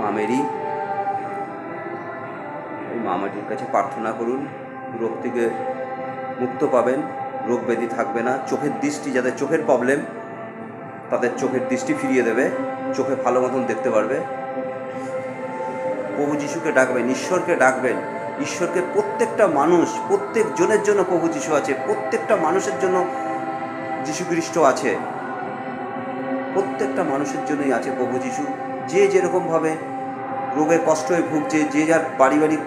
মা মেরি, ওই মা মেরির কাছে প্রার্থনা করুন, রোগ থেকে মুক্ত পাবেন, রোগ ব্যাধি থাকবে না। চোখের দৃষ্টি, যাদের চোখের প্রবলেম তাদের চোখের দৃষ্টি ফিরিয়ে দেবে, চোখে ভালো মতন দেখতে পারবে। প্রভু যিশুকে ডাকবেন, ঈশ্বরকে ডাকবেন। ঈশ্বরকে, প্রত্যেকটা মানুষ, প্রত্যেক জনের জন্য প্রভু যিশু আছে, প্রত্যেকটা মানুষের জন্য যিশু খ্রিস্ট আছে, প্রত্যেকটা মানুষের জন্যই আছে প্রভু যিশু। যে যেরকমভাবে রোগে কষ্ট হয়ে ভুগছে, যে যার পারিবারিক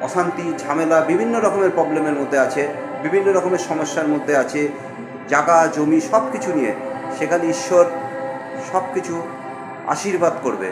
অশান্তি, ঝামেলা, বিভিন্ন রকমের প্রবলেমের মধ্যে আছে, বিভিন্ন রকমের সমস্যার মধ্যে আছে, জায়গা জমি সব কিছু নিয়ে, সেখানে ঈশ্বর সব কিছু আশীর্বাদ করবে।